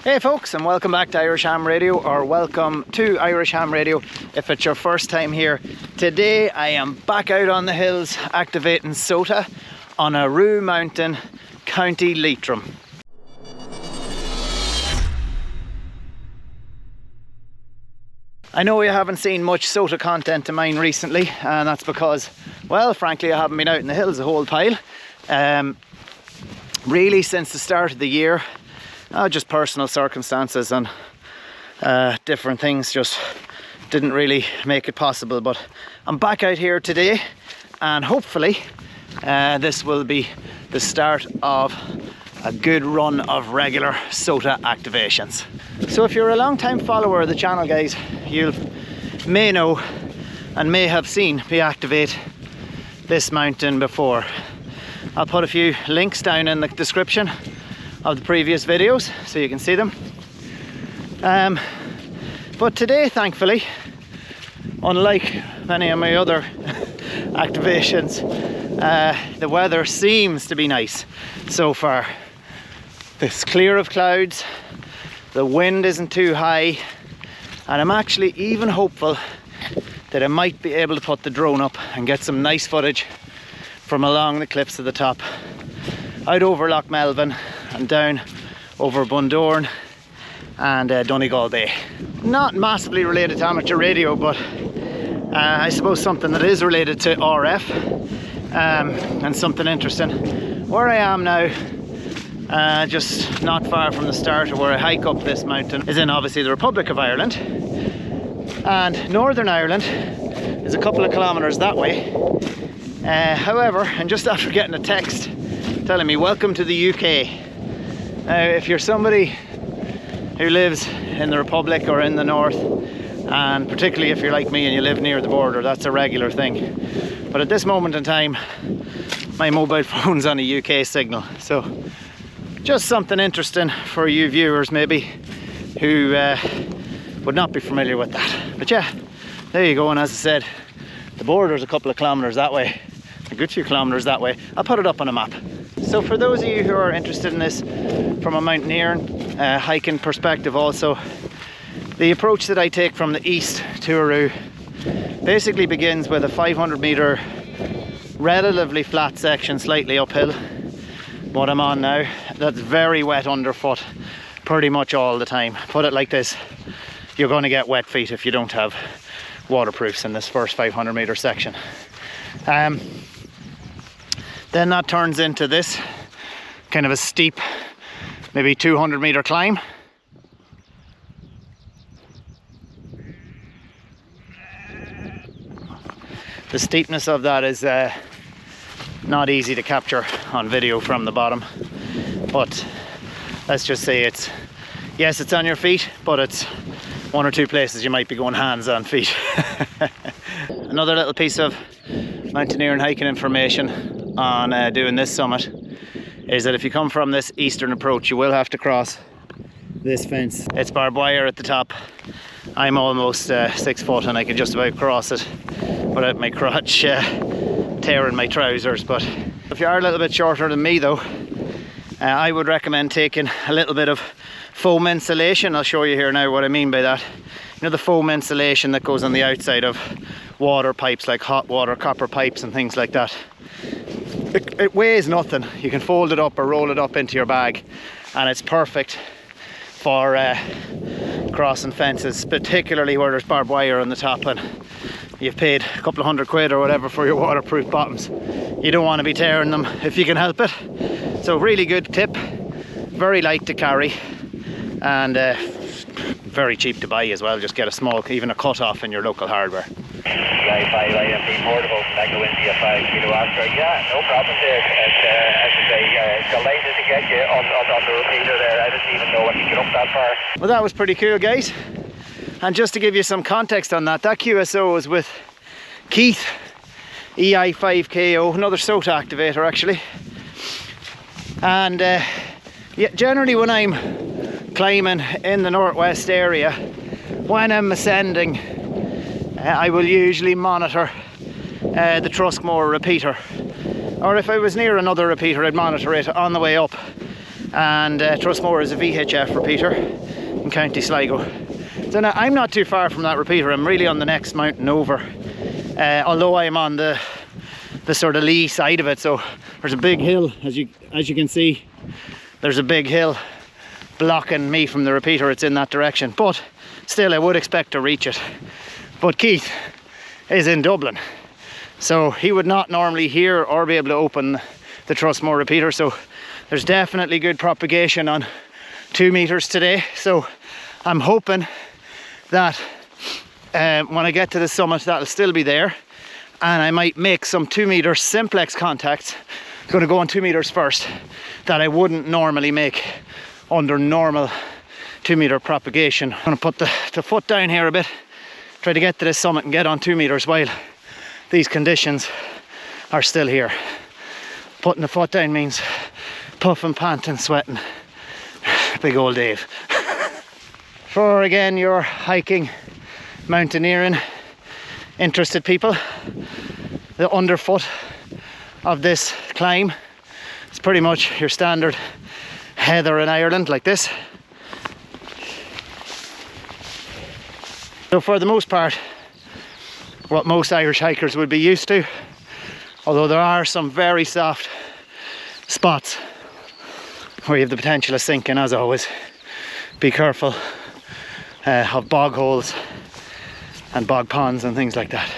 Hey folks, and welcome back to Irish Ham Radio, or welcome to Irish Ham Radio if it's your first time here. Today I am back out on the hills activating SOTA on Arroo Mountain, County Leitrim. I know you haven't seen much SOTA content of mine recently, and that's because, well, frankly, I haven't been out in the hills a whole pile. Really since the start of the year. Just personal circumstances and different things just didn't really make it possible, but I'm back out here today, and hopefully this will be the start of a good run of regular SOTA activations. So if you're a long time follower of the channel, guys, you may know and may have seen me activate this mountain before. I'll put a few links down in the description of the previous videos so you can see them. But today, thankfully, unlike many of my other activations, the weather seems to be nice so far. It's clear of clouds, the wind isn't too high, and I'm actually even hopeful that I might be able to put the drone up and get some nice footage from along the cliffs at the top, out over Loch Melvin and down over Bundoran and Donegal Bay. Not massively related to amateur radio, but I suppose something that is related to RF and something interesting. Where I am now, just not far from the start of where I hike up this mountain, is in obviously the Republic of Ireland, and Northern Ireland is a couple of kilometres that way. However, and just after getting a text telling me welcome to the UK. Now, if you're somebody who lives in the Republic or in the North, and particularly if you're like me and you live near the border, that's a regular thing. But at this moment in time, my mobile phone's on a UK signal. So just something interesting for you viewers maybe who would not be familiar with that. But yeah, there you go. And as I said, the border's a couple of kilometres that way, a good few kilometres that way. I'll put it up on a map. So for those of you who are interested in this from a mountaineering, hiking perspective also, the approach that I take from the east to Arroo basically begins with a 500 metre relatively flat section, slightly uphill, what I'm on now. That's very wet underfoot pretty much all the time. Put it like this, you're going to get wet feet if you don't have waterproofs in this first 500 metre section. Then that turns into this kind of a steep, maybe 200 metre climb. The steepness of that is not easy to capture on video from the bottom, but let's just say it's, yes, it's on your feet, but it's one or two places you might be going hands on feet. Another little piece of mountaineering hiking information on doing this summit is that if you come from this eastern approach, you will have to cross this fence. It's barbed wire at the top. I'm almost 6 foot and I can just about cross it without my crotch tearing my trousers. But if you are a little bit shorter than me though, I would recommend taking a little bit of foam insulation. I'll show you here now what I mean by that. You know, the foam insulation that goes on the outside of water pipes, like hot water, copper pipes and things like that. It weighs nothing. You can fold it up or roll it up into your bag, and it's perfect for crossing fences, particularly where there's barbed wire on the top and you've paid a couple of £100 or whatever for your waterproof bottoms. You don't want to be tearing them if you can help it. So really good tip, very light to carry, and very cheap to buy as well. Just get a small, even a cut off in your local hardware. Right, 5 IMP portable from Echo India 5 Kilo Oscar. Yeah, no problem there. As you say, delighted to get you on the repeater there. I didn't even know I could get up that far. Well, that was pretty cool, guys. And just to give you some context on that QSO was with Keith, EI5KO, another SOTA activator actually. And yeah, generally when I'm climbing in the northwest area, when I'm ascending, I will usually monitor the Truskmore repeater, or if I was near another repeater I'd monitor it on the way up. and Trustmore is a VHF repeater in County Sligo. So now I'm not too far from that repeater. I'm really on the next mountain over, although I'm on the sort of lee side of it. So there's a big hill, as you can see. There's a big hill blocking me from the repeater. It's in that direction, but still I would expect to reach it. But Keith is in Dublin, so he would not normally hear or be able to open the Trustmore repeater. So there's definitely good propagation on 2 meters today. So I'm hoping that when I get to the summit, that'll still be there, and I might make some 2 meter simplex contacts. I'm going to go on 2 meters first that I wouldn't normally make under normal 2 meter propagation. I'm going to put the foot down here a bit, try to get to the summit and get on 2 meters while these conditions are still here. Putting the foot down means puffing, panting, sweating. Big old Dave. For again your hiking, mountaineering interested people, the underfoot of this climb is pretty much your standard heather in Ireland, like this. So for the most part, what most Irish hikers would be used to, although there are some very soft spots where you have the potential of sinking, as always. Be careful of bog holes and bog ponds and things like that.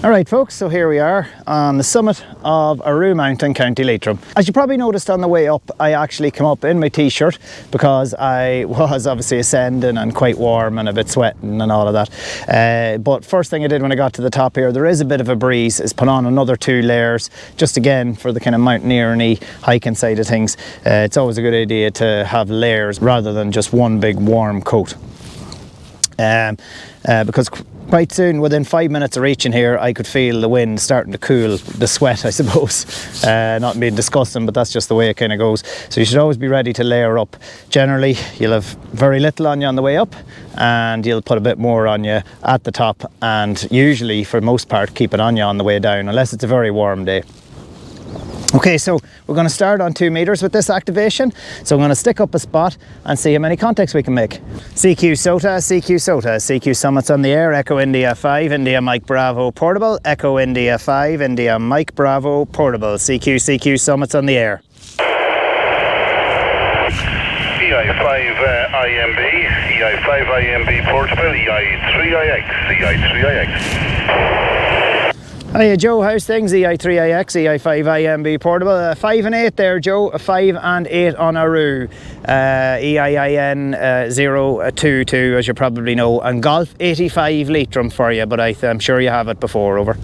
Alright folks, so here we are on the summit of Arroo Mountain, County Leitrim. As you probably noticed on the way up, I actually came up in my t-shirt because I was obviously ascending and quite warm and a bit sweating and all of that. But first thing I did when I got to the top here, there is a bit of a breeze, is put on another 2 layers, just again for the kind of mountaineering-y hiking side of things. It's always a good idea to have layers rather than just one big warm coat. Because quite soon, within 5 minutes of reaching here, I could feel the wind starting to cool the sweat, I suppose. Not being disgusting, but that's just the way it kind of goes. So you should always be ready to layer up. Generally, you'll have very little on you on the way up, and you'll put a bit more on you at the top, and usually, for the most part, keep it on you on the way down, unless it's a very warm day. Okay, so we're going to start on 2 meters with this activation. So I'm going to stick up a spot and see how many contacts we can make. CQ SOTA, CQ SOTA, CQ summits on the air, Echo India 5, India Mike Bravo portable, Echo India 5, India Mike Bravo portable, CQ summits on the air. EI5 IMB, EI5 IMB portable, EI3IX, EI3IX. Hiya Joe, how's things? EI3IX, EI5 IMB portable, 5 and 8 there Joe, 5 and 8 on Arroo, EIIN 022 as you probably know, and Golf 85 Leitrim for you, but I'm sure you have it before, over. QSL,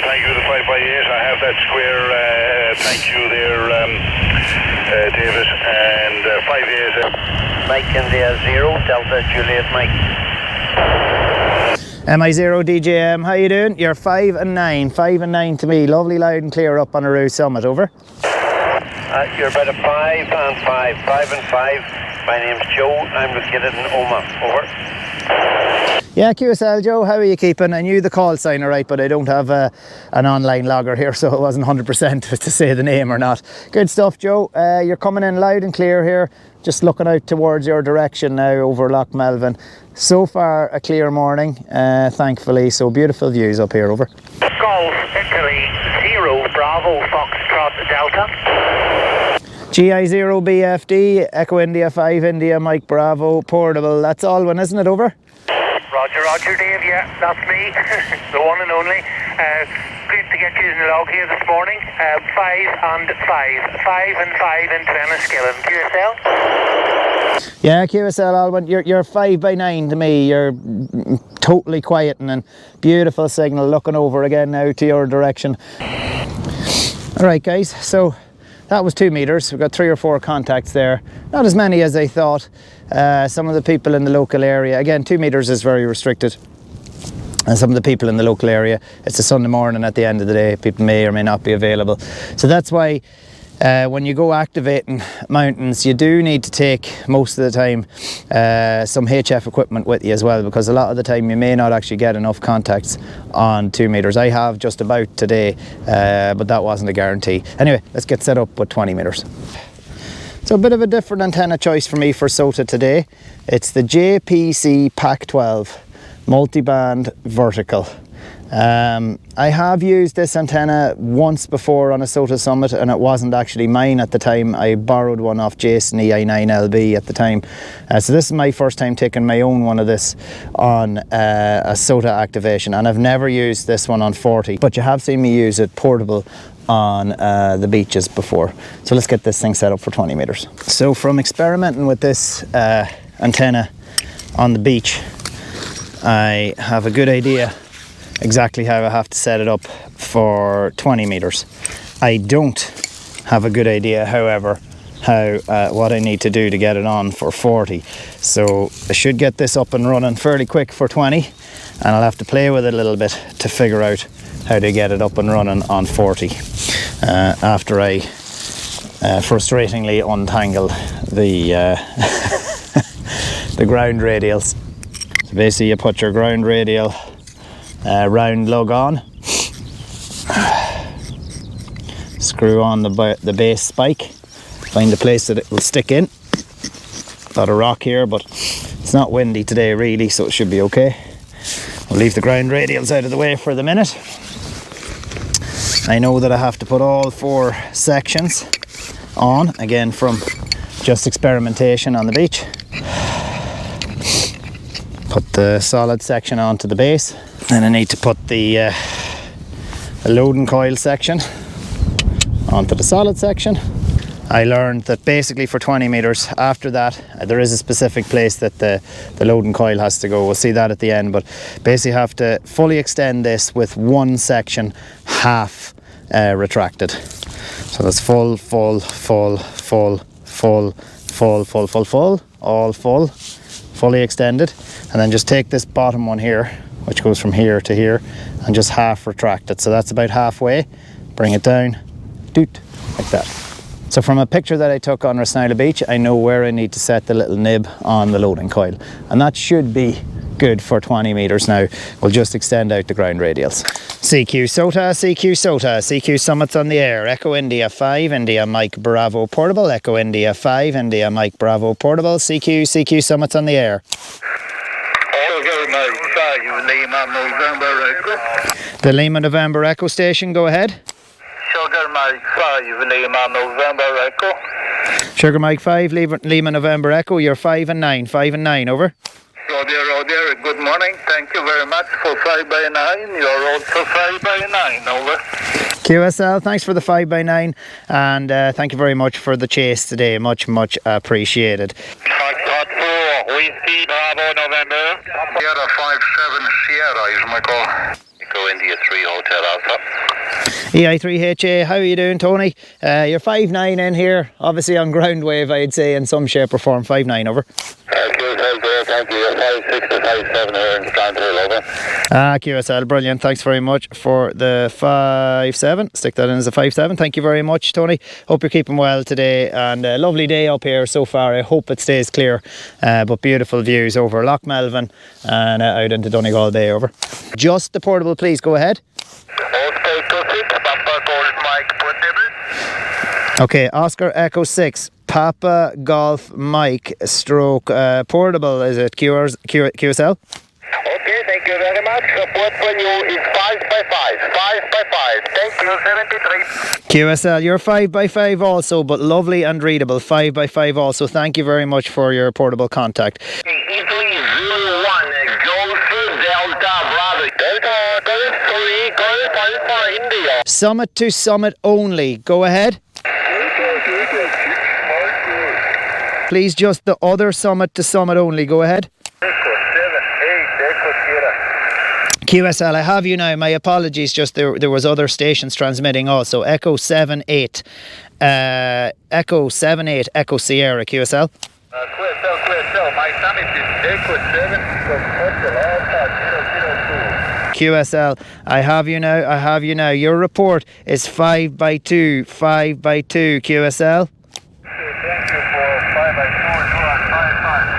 thank you for the 5x8, I have that square, thank you there David, and 5 8. Mike India 0, Delta Juliet Mike. MI0 DJM, how you doing? You're 5 and 9, 5 and 9 to me. Lovely, loud and clear up on Arroo summit, over. You're about a 5 and 5, 5 and 5. My name's Joe, I'm located in Oma, over. Yeah, QSL Joe, how are you keeping? I knew the call sign alright, but I don't have an online logger here, so it wasn't 100% to say the name or not. Good stuff Joe, you're coming in loud and clear here. Just looking out towards your direction now over Loch Melvin. So far a clear morning, thankfully, so beautiful views up here, over. Golf Italy 0, Bravo Foxtrot Delta. GI0 BFD, Echo India 5, India Mike Bravo portable. That's Alwyn, isn't it, over? Roger Dave, yeah, that's me, the one and only. Great to get you in the log here this morning. 5 and 5, 5 and 5 in Enniskillen. QSL? Yeah, QSL Alwyn, you're 5 by 9 to me. You're totally quiet and beautiful signal, looking over again now to your direction. Alright guys, so that was 2 meters. We've got 3 or 4 contacts there. Not as many as I thought. Some of the people in the local area, again 2 meters is very restricted, and some of the people in the local area, it's a Sunday morning at the end of the day, people may or may not be available. So that's why when you go activating mountains, you do need to take most of the time some HF equipment with you as well, because a lot of the time you may not actually get enough contacts on 2 meters. I have just about today, but that wasn't a guarantee. Anyway, let's get set up with 20 meters. So a bit of a different antenna choice for me for SOTA today. It's the JPC PAC-12 multiband vertical. I have used this antenna once before on a SOTA summit, and it wasn't actually mine at the time. I borrowed one off Jason EI9LB at the time. So this is my first time taking my own one of this on a SOTA activation, and I've never used this one on 40, but you have seen me use it portable on the beaches before. So let's get this thing set up for 20 meters. So from experimenting with this antenna on the beach, I have a good idea exactly how I have to set it up for 20 meters. I don't have a good idea, however, how what I need to do to get it on for 40. So I should get this up and running fairly quick for 20, and I'll have to play with it a little bit to figure out how to get it up and running on 40 after I frustratingly untangle the the ground radials. So basically you put your ground radial round lug on, screw on the base spike, find a place that it will stick in. Got a rock here, but it's not windy today really, so it should be okay. We'll leave the ground radials out of the way for the minute. I know that I have to put all 4 sections on, again from just experimentation on the beach. Put the solid section onto the base. Then I need to put the loading coil section onto the solid section. I learned that basically for 20 meters, after that there is a specific place that the loading coil has to go. We'll see that at the end, but basically have to fully extend this with one section half retracted. So that's full, full, full, full, full, full, full, full, full, all full, fully extended, and then just take this bottom one here, which goes from here to here, and just half retract it. So that's about halfway. Bring it down, doot, like that. So from a picture that I took on Rasnala Beach, I know where I need to set the little nib on the loading coil, and that should be good for 20 meters now. We'll just extend out the ground radials. CQ SOTA, CQ SOTA, CQ Summits on the air. Echo India 5, India Mike Bravo Portable. Echo India 5, India Mike Bravo Portable. CQ Summits on the air. Lima November Echo. The Lima November Echo station, go ahead. Sugar Mike 5, Lima November Echo. Sugar Mike 5, Lima November Echo, you're 5 and 9, 5 and 9, over. Roger, good morning. Thank you very much for 5 by 9. You're also 5 by 9, over. QSL, thanks for the 5 by 9, and thank you very much for the chase today. Much appreciated. Foxtrot 4, Whiskey Bravo November. Sierra 57 Sierra is my call. Echo India 3 Hotel Alpha. EI3HA, how are you doing, Tony? You're 5-9 in here, obviously on ground wave, I'd say, in some shape or form. 5-9, over. Thank you. You're 5-6 to 5-7 here in Stranraer, over. QSL, brilliant. Thanks very much for the 5-7. Stick that in as a 5-7. Thank you very much, Tony. Hope you're keeping well today, and a lovely day up here so far. I hope it stays clear, but beautiful views over Loch Melvin and out into Donegal Bay, over. Just the portable, please, go ahead. Okay, Oscar Echo 6, Papa Golf Mike stroke portable, is it QSL? Okay, thank you very much. Support for you is 5 by 5, 5 by 5. Thank you, 73. QSL, you're 5 by 5 also, but lovely and readable. 5 by 5 also. Thank you very much for your portable contact. Italy 01, Golf Delta Bravo. Delta, Golf Alpha India. Summit to summit only. Go ahead. Please, just the other summit to summit only. Go ahead. QSL, I have you now. My apologies, just there was other stations transmitting also. Echo 78, Echo 78, Echo Sierra, QSL. QSL, my summit is Echo 7 from Hotel Alpha 002. QSL, I have you now. Your report is 5 by 2, 5 by 2, QSL. Thank you for 5 by 2, 5 by 5.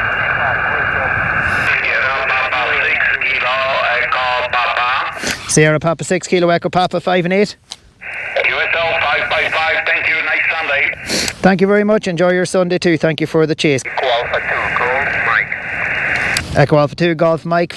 Sierra Papa 6 Kilo Echo Papa 5 and 8. QSL 5 by 5, thank you, nice Sunday. Thank you very much. Enjoy your Sunday too. Thank you for the chase. Echo Alpha 2, Golf Mike. Echo Alpha 2, Golf Mike.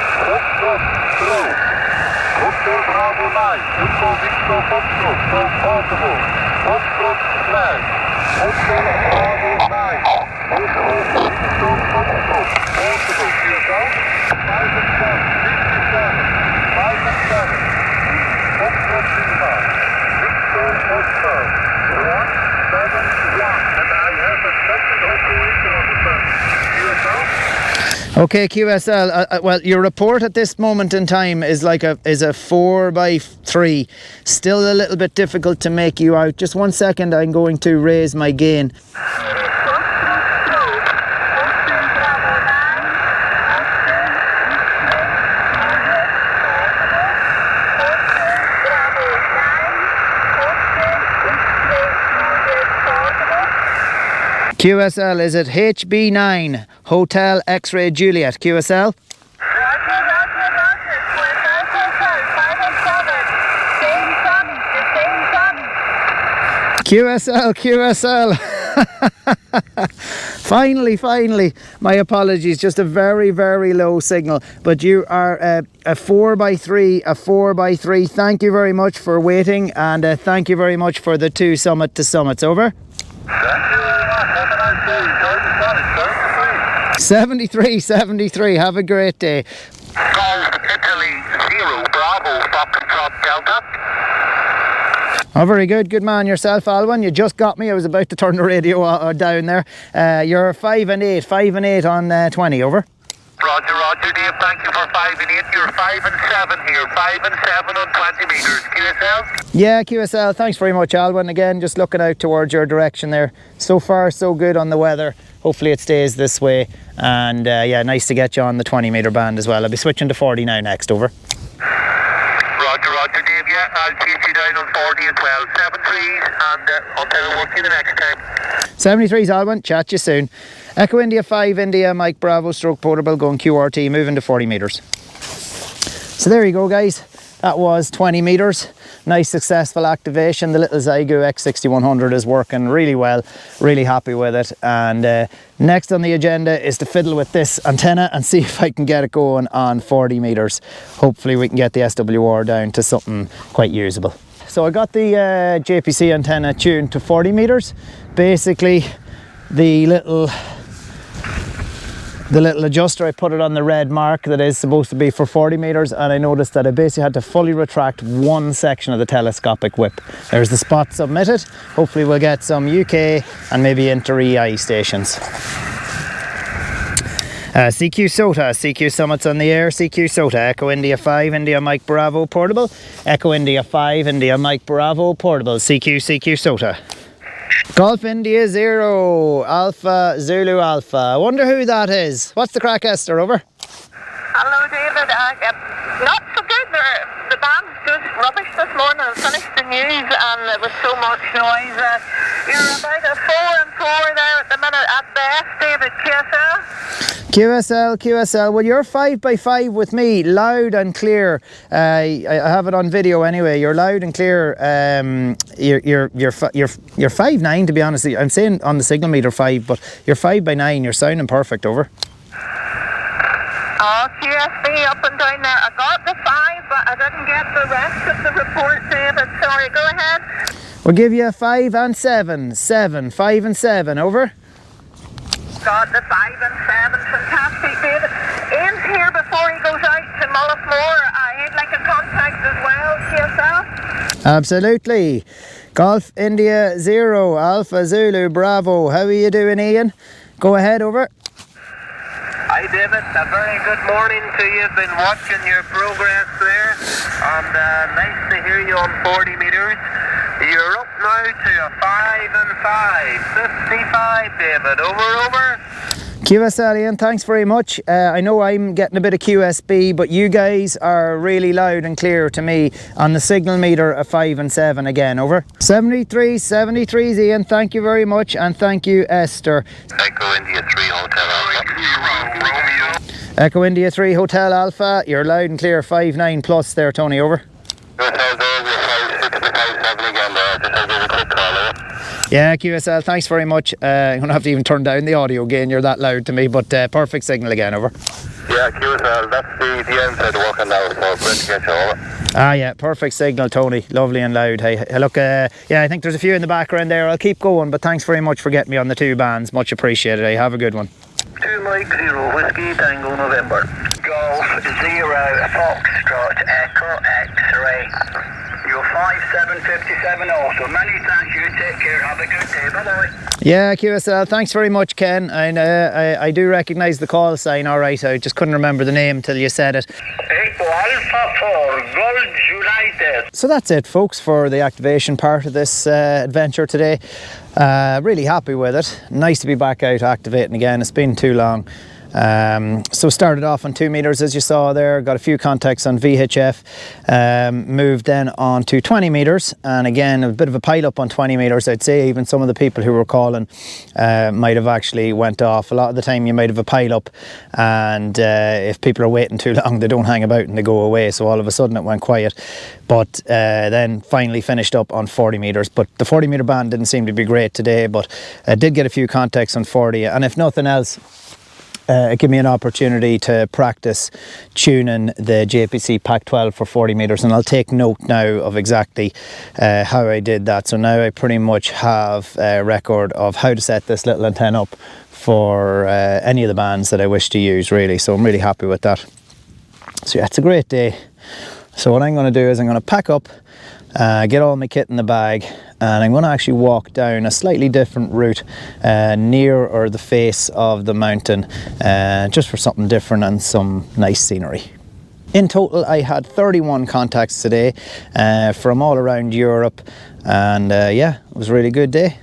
Okay, QSL. Well, your report at this moment in time is like a 4x3. Still a little bit difficult to make you out. Just 1 second. I'm going to raise my gain. QSL, is it HB9 Hotel X-Ray Juliet? QSL? QSL. Finally, my apologies, just a very low signal, but you are a 4x3. Thank you very much for waiting, and thank you very much for the 2 summit to summits. Over. 73. Have a great day. Golf Italy 0, Bravo, Foxtrot Delta. Oh, very good. Good man yourself, Alwyn. You just got me. I was about to turn the radio down there. You're 5 and 8 on 20. Over. Roger, Dave. Thank you for 5 and 8. You're 5 and 7 here. 5 and 7 on 20 metres. QSL? Yeah, QSL. Thanks very much, Alwyn. Again, just looking out towards your direction there. So far, so good on the weather. Hopefully it stays this way. And yeah, nice to get you on the 20 metre band as well. I'll be switching to 40 now next. Over. Roger, Dave. Yeah, I'll chase you down on 40 as well. 7-3s, and until I work you the next time. 73s, Alwyn. Chat to you soon. Echo India 5, India Mike Bravo stroke portable going QRT, moving to 40 metres. So there you go, guys. That was 20 metres. Nice successful activation. The little Xiegu X6100 is working really well. Really happy with it. And next on the agenda is to fiddle with this antenna and see if I can get it going on 40 metres. Hopefully we can get the SWR down to something quite usable. So I got the JPC antenna tuned to 40 metres. Basically, the little adjuster, I put it on the red mark that is supposed to be for 40 metres, and I noticed that I basically had to fully retract one section of the telescopic whip. There's the spot submitted. Hopefully we'll get some UK and maybe inter-EI stations. CQ SOTA, CQ Summits on the air, CQ SOTA, Echo India 5, India Mike Bravo portable, Echo India 5, India Mike Bravo portable, CQ SOTA. Golf India 0, Alpha Zulu Alpha. I wonder who that is. What's the crack, Esther? Over. Hello, David. Not so good. The band's just rubbish this morning. I finished the news and there was so much noise. You're about a 4 and 4 there at the minute at best, David. QSL. Well, you're 5x5 with me, loud and clear. I have it on video anyway. You're loud and clear. You're 5.9 to be honest. I'm saying on the signal meter 5, but you're 5x9. You're sounding perfect. Over. Oh, QSB up and down there. I got the 5, but I didn't get the rest of the report, David. Sorry, go ahead. We'll give you a 5 and 7. 5 and 7. Over. Got the 5 and 7. Fantastic, David. Ian's here before he goes out to Mullaghmore. He'd like a contact as well, QSL. Absolutely. Golf India 0, Alpha Zulu Bravo. How are you doing, Ian? Go ahead. Over. Hi David, a very good morning to you. Been watching your progress there, and nice to hear you on 40 metres. You're up now to a 5 and 5, 55 David, over. QSL, Ian, thanks very much. I know I'm getting a bit of QSB, but you guys are really loud and clear to me on the signal meter, a 5 and 7 again. Over. 73s, Ian, thank you very much, and thank you, Esther. Echo India 3 Hotel Alpha. Romeo. Echo India 3 Hotel Alpha, you're loud and clear, 5.9 plus there, Tony. Over. Yeah, QSL, thanks very much. I'm going to have to even turn down the audio again, you're that loud to me, but perfect signal again, over. Yeah, QSL, that's the end side working now, so great to get you over. Ah yeah, perfect signal, Tony, lovely and loud. Hey, look, yeah, I think there's a few in the background there. I'll keep going, but thanks very much for getting me on the 2 bands, much appreciated. Hey, have a good one. 2 Mike 0 Whiskey Tango November. Golf 0 Foxtrot Echo X-ray. You're 5757 also. Many thanks, you take care, have a good day, bye bye. Yeah, QSL, thanks very much, Ken. I do recognise the call sign, alright, I just couldn't remember the name till you said it. Echo Alpha 4 Gold United. So that's it, folks, for the activation part of this adventure today. Really happy with it. Nice to be back out activating again. It's been too long. So started off on 2 meters, as you saw there, got a few contacts on VHF, moved then on to 20 meters, and again a bit of a pile up on 20 meters. I'd say even some of the people who were calling might have actually went off. A lot of the time you might have a pile up, and if people are waiting too long, they don't hang about and they go away, so all of a sudden it went quiet. But then finally finished up on 40 meters, but the 40 meter band didn't seem to be great today, but I did get a few contacts on 40, and if nothing else, it gave me an opportunity to practice tuning the JPC PAC-12 for 40 meters, and I'll take note now of exactly how I did that. So now I pretty much have a record of how to set this little antenna up for any of the bands that I wish to use, really. So I'm really happy with that. So yeah, it's a great day. So what I'm going to do is I'm going to pack up, get all my kit in the bag, and I'm going to actually walk down a slightly different route near the face of the mountain, just for something different and some nice scenery. In total, I had 31 contacts today from all around Europe, and yeah, it was a really good day.